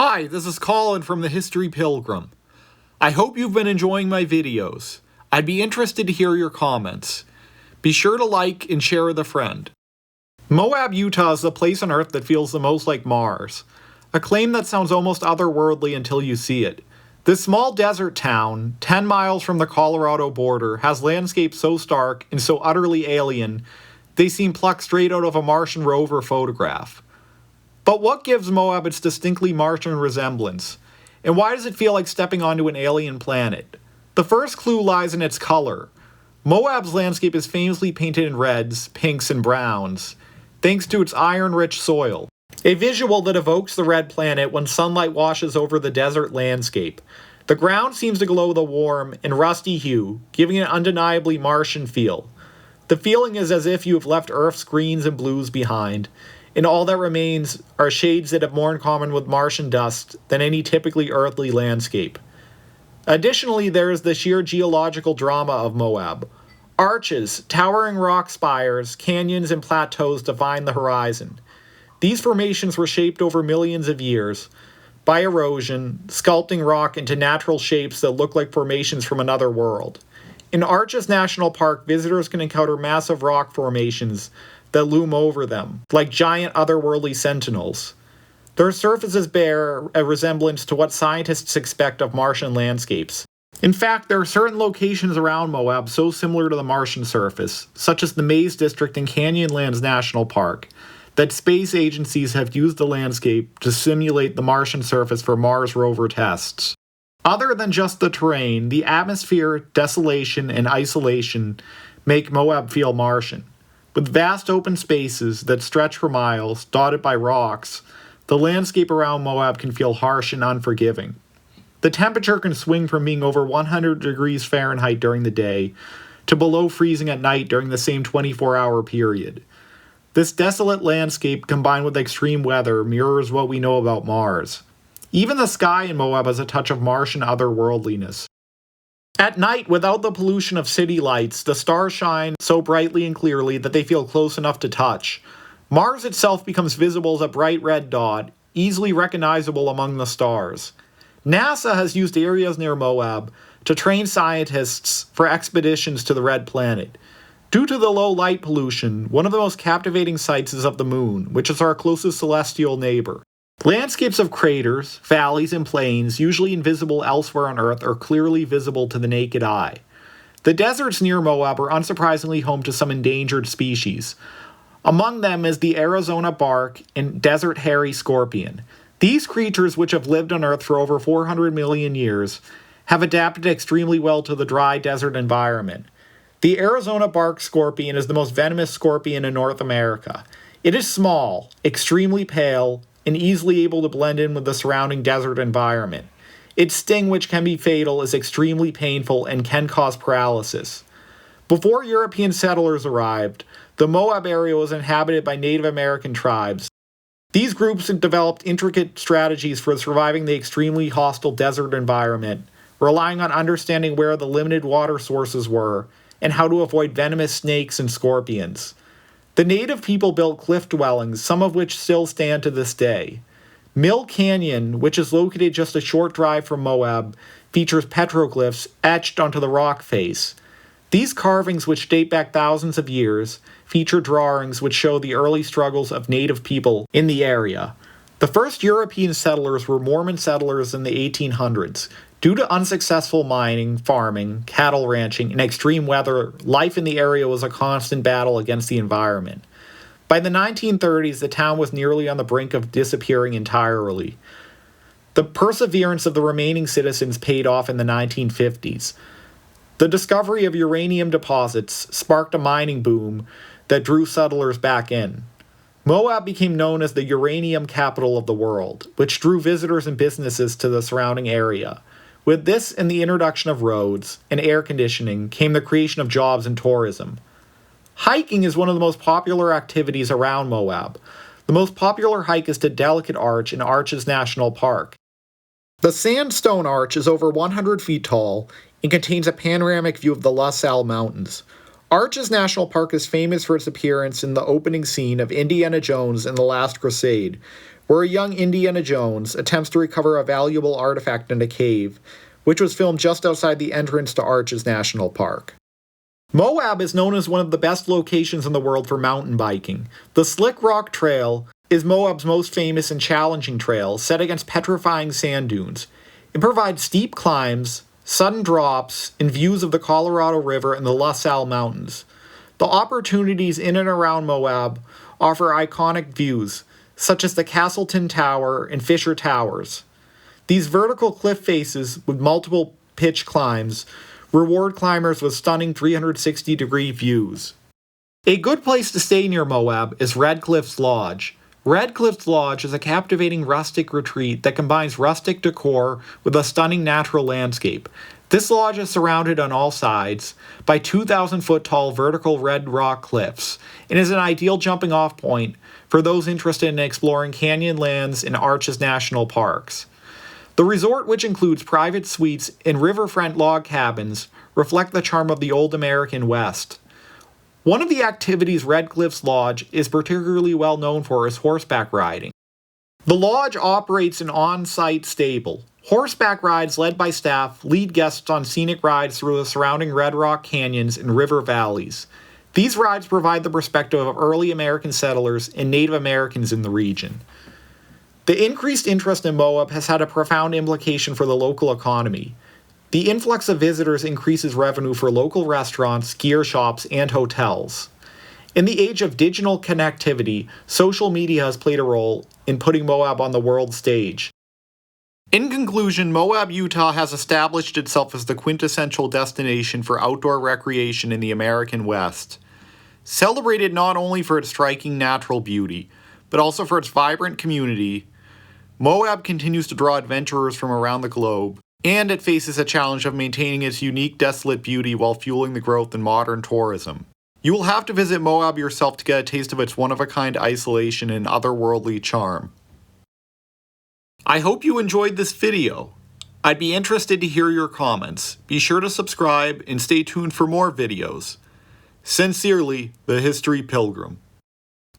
Hi, this is Colin from the History Pilgrim. I hope you've been enjoying my videos. I'd be interested to hear your comments. Be sure to like and share with a friend. Moab, Utah is the place on Earth that feels the most like Mars. A claim that sounds almost otherworldly until you see it. This small desert town, 10 miles from the Colorado border, has landscapes so stark and so utterly alien, they seem plucked straight out of a Martian rover photograph. But what gives Moab its distinctly Martian resemblance? And why does it feel like stepping onto an alien planet? The first clue lies in its color. Moab's landscape is famously painted in reds, pinks, and browns, thanks to its iron-rich soil. A visual that evokes the red planet when sunlight washes over the desert landscape. The ground seems to glow with a warm and rusty hue, giving an undeniably Martian feel. The feeling is as if you have left Earth's greens and blues behind, and all that remains are shades that have more in common with Martian dust than any typically earthly landscape. Additionally, there is the sheer geological drama of Moab. Arches, towering rock spires, canyons, and plateaus define the horizon. These formations were shaped over millions of years by erosion, sculpting rock into natural shapes that look like formations from another world. In Arches National Park, visitors can encounter massive rock formations that loom over them, like giant otherworldly sentinels. Their surfaces bear a resemblance to what scientists expect of Martian landscapes. In fact, there are certain locations around Moab so similar to the Martian surface, such as the Maze District in Canyonlands National Park, that space agencies have used the landscape to simulate the Martian surface for Mars rover tests. Other than just the terrain, the atmosphere, desolation, and isolation make Moab feel Martian. With vast open spaces that stretch for miles, dotted by rocks, the landscape around Moab can feel harsh and unforgiving. The temperature can swing from being over 100 degrees Fahrenheit during the day to below freezing at night during the same 24-hour period. This desolate landscape combined with extreme weather mirrors what we know about Mars. Even the sky in Moab has a touch of Martian otherworldliness. At night, without the pollution of city lights, the stars shine so brightly and clearly that they feel close enough to touch. Mars itself becomes visible as a bright red dot, easily recognizable among the stars. NASA has used areas near Moab to train scientists for expeditions to the red planet. Due to the low light pollution, one of the most captivating sights is of the moon, which is our closest celestial neighbor. Landscapes of craters, valleys, and plains, usually invisible elsewhere on Earth, are clearly visible to the naked eye. The deserts near Moab are unsurprisingly home to some endangered species. Among them is the Arizona bark and desert hairy scorpion. These creatures, which have lived on Earth for over 400 million years, have adapted extremely well to the dry desert environment. The Arizona bark scorpion is the most venomous scorpion in North America. It is small, extremely pale, and easily able to blend in with the surrounding desert environment. Its sting, which can be fatal, is extremely painful and can cause paralysis. Before European settlers arrived, the Moab area was inhabited by Native American tribes. These groups had developed intricate strategies for surviving the extremely hostile desert environment, relying on understanding where the limited water sources were and how to avoid venomous snakes and scorpions. The native people built cliff dwellings, some of which still stand to this day. Mill Canyon, which is located just a short drive from Moab, features petroglyphs etched onto the rock face. These carvings, which date back thousands of years, feature drawings which show the early struggles of native people in the area. The first European settlers were Mormon settlers in the 1800s. Due to unsuccessful mining, farming, cattle ranching, and extreme weather, life in the area was a constant battle against the environment. By the 1930s, the town was nearly on the brink of disappearing entirely. The perseverance of the remaining citizens paid off in the 1950s. The discovery of uranium deposits sparked a mining boom that drew settlers back in. Moab became known as the uranium capital of the world, which drew visitors and businesses to the surrounding area. With this and the introduction of roads and air conditioning came the creation of jobs and tourism. Hiking is one of the most popular activities around Moab. The most popular hike is to Delicate Arch in Arches National Park. The Sandstone Arch is over 100 feet tall and contains a panoramic view of the La Salle Mountains. Arches National Park is famous for its appearance in the opening scene of Indiana Jones and the Last Crusade, where a young Indiana Jones attempts to recover a valuable artifact in a cave, which was filmed just outside the entrance to Arches National Park. Moab is known as one of the best locations in the world for mountain biking. The Slick Rock Trail is Moab's most famous and challenging trail, set against petrifying sand dunes. It provides steep climbs, sudden drops, and views of the Colorado River and the La Salle Mountains. The opportunities in and around Moab offer iconic views, such as the Castleton Tower and Fisher Towers. These vertical cliff faces with multiple pitch climbs reward climbers with stunning 360-degree views. A good place to stay near Moab is Red Cliffs Lodge. Red Cliffs Lodge is a captivating rustic retreat that combines rustic decor with a stunning natural landscape. This lodge is surrounded on all sides by 2,000-foot-tall vertical red rock cliffs and is an ideal jumping-off point for those interested in exploring canyonlands and Arches National Parks. The resort, which includes private suites and riverfront log cabins, reflect the charm of the old American West. One of the activities Red Cliffs Lodge is particularly well known for is horseback riding. The lodge operates an on-site stable. Horseback rides led by staff lead guests on scenic rides through the surrounding Red Rock canyons and river valleys. These rides provide the perspective of early American settlers and Native Americans in the region. The increased interest in Moab has had a profound implication for the local economy. The influx of visitors increases revenue for local restaurants, gear shops, and hotels. In the age of digital connectivity, social media has played a role in putting Moab on the world stage. In conclusion, Moab, Utah has established itself as the quintessential destination for outdoor recreation in the American West. Celebrated not only for its striking natural beauty, but also for its vibrant community, Moab continues to draw adventurers from around the globe, and it faces a challenge of maintaining its unique desolate beauty while fueling the growth in modern tourism. You will have to visit Moab yourself to get a taste of its one-of-a-kind isolation and otherworldly charm. I hope you enjoyed this video. I'd be interested to hear your comments. Be sure to subscribe and stay tuned for more videos. Sincerely, the History Pilgrim.